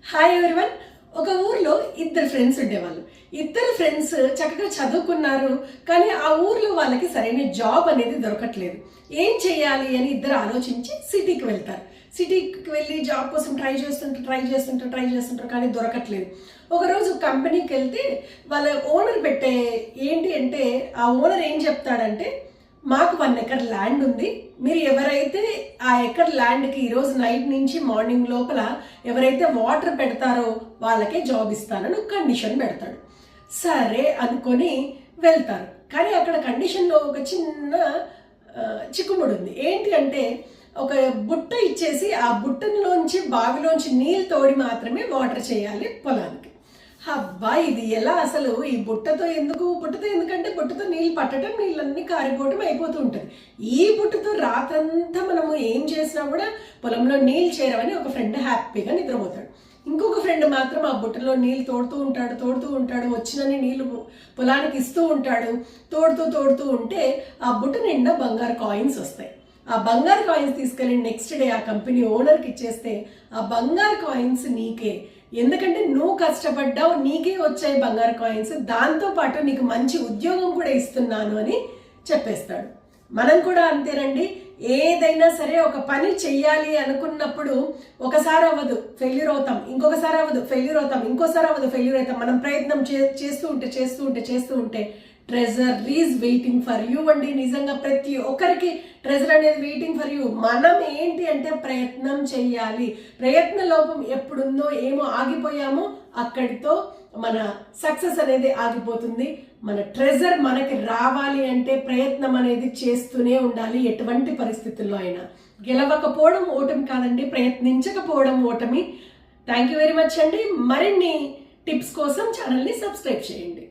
Hi everyone. ఒక ఊర్లో ఇద్దరు ఫ్రెండ్స్ ఉండేవాళ్ళు. ఇద్దరు ఫ్రెండ్స్ చక్కగా చదువుకున్నారు, కానీ ఆ ఊర్లో వాళ్ళకి సరైన జాబ్ అనేది దొరకట్లేదు. ఏం చేయాలి అని ఇద్దరు ఆలోచించి సిటీకి వెళ్తారు. సిటీకి వెళ్ళి జాబ్ కోసం ట్రై చేస్తుంటారు కానీ దొరకట్లేదు. ఒకరోజు కంపెనీకి వెళ్తే వాళ్ళ ఓనర్ ఏంటి అంటే ఆ ఓనర్ ఏం చెప్తాడంటే, మాకు 1 ఎకర్ ల్యాండ్ ఉంది, మీరు ఎవరైతే ఆ ఎకర్ ల్యాండ్కి ఈరోజు నైట్ నుంచి మార్నింగ్ లోపల ఎవరైతే వాటర్ పెడతారో వాళ్ళకే జాబ్ ఇస్తానని ఒక కండిషన్ పెడతాడు. సరే అనుకొని వెళ్తారు. కానీ అక్కడ కండిషన్లో ఒక చిన్న చిక్కుముడి ఉంది. ఏంటి అంటే, ఒక బుట్ట ఇచ్చేసి ఆ బుట్టలోంచి బావిలోంచి నీళ్ళు తోడి మాత్రమే వాటర్ చేయాలి పొలానికి. అబ్బా, ఇది ఎలా అసలు? ఈ బుట్టతో ఎందుకంటే బుట్టతో నీళ్ళు పట్టడం, నీళ్ళన్నీ కారిపోవడం అయిపోతూ ఉంటుంది. ఈ బుట్టతో రాత్రంతా మనము ఏం చేసినా కూడా పొలంలో నీళ్ళు చేరవని ఒక ఫ్రెండ్ హ్యాపీగా నిద్రపోతాడు. ఇంకొక ఫ్రెండ్ మాత్రం ఆ బుట్టలో నీళ్ళు తోడుతూ ఉంటాడు, వచ్చినన్ని నీళ్లు పొలానికి ఇస్తూ ఉంటాడు. తోడుతూ ఉంటే ఆ బుట్ట నిండా బంగారు కాయిన్స్ వస్తాయి. ఆ బంగారు కాయిన్స్ తీసుకెళ్ళి నెక్స్ట్ డే ఆ కంపెనీ ఓనర్కి ఇచ్చేస్తే, ఆ బంగారు కాయిన్స్ నీకే, ఎందుకంటే నువ్వు కష్టపడ్డావు, నీకే వచ్చాయి బంగారు కాయిన్స్, దాంతోపాటు నీకు మంచి ఉద్యోగం కూడా ఇస్తున్నాను అని చెప్పేస్తాడు. మనం కూడా అంతేనండి. ఏదైనా సరే ఒక పని చెయ్యాలి అనుకున్నప్పుడు ఒకసారి అవ్వదు, ఫెయిల్యూర్ అవుతాం, ఇంకొకసారి అవ్వదు, ఫెయిల్యూర్ అవుతాం, ఇంకోసారి అవ్వదు, ఫెయిల్యూర్ అవుతాం. మనం ప్రయత్నం చేస్తూ ఉంటే treasure is waiting for you అండి. నిజంగా ప్రతి ఒక్కరికి ట్రెజర్ అనేది వెయిటింగ్ ఫర్ యూ. మనం ఏంటి అంటే ప్రయత్నం చెయ్యాలి. ప్రయత్న లోపం ఎప్పుడుందో, ఏమో ఆగిపోయామో అక్కడితో మన సక్సెస్ అనేది ఆగిపోతుంది. మన ట్రెజర్ మనకి రావాలి అంటే ప్రయత్నం అనేది చేస్తూనే ఉండాలి, ఎటువంటి పరిస్థితుల్లో అయినా. గెలవకపోవడం ఓటమి కాదండి, ప్రయత్నించకపోవడం ఓటమి. థ్యాంక్ యూ వెరీ మచ్ అండి. మరిన్ని టిప్స్ కోసం ఛానల్ని సబ్స్క్రైబ్ చేయండి.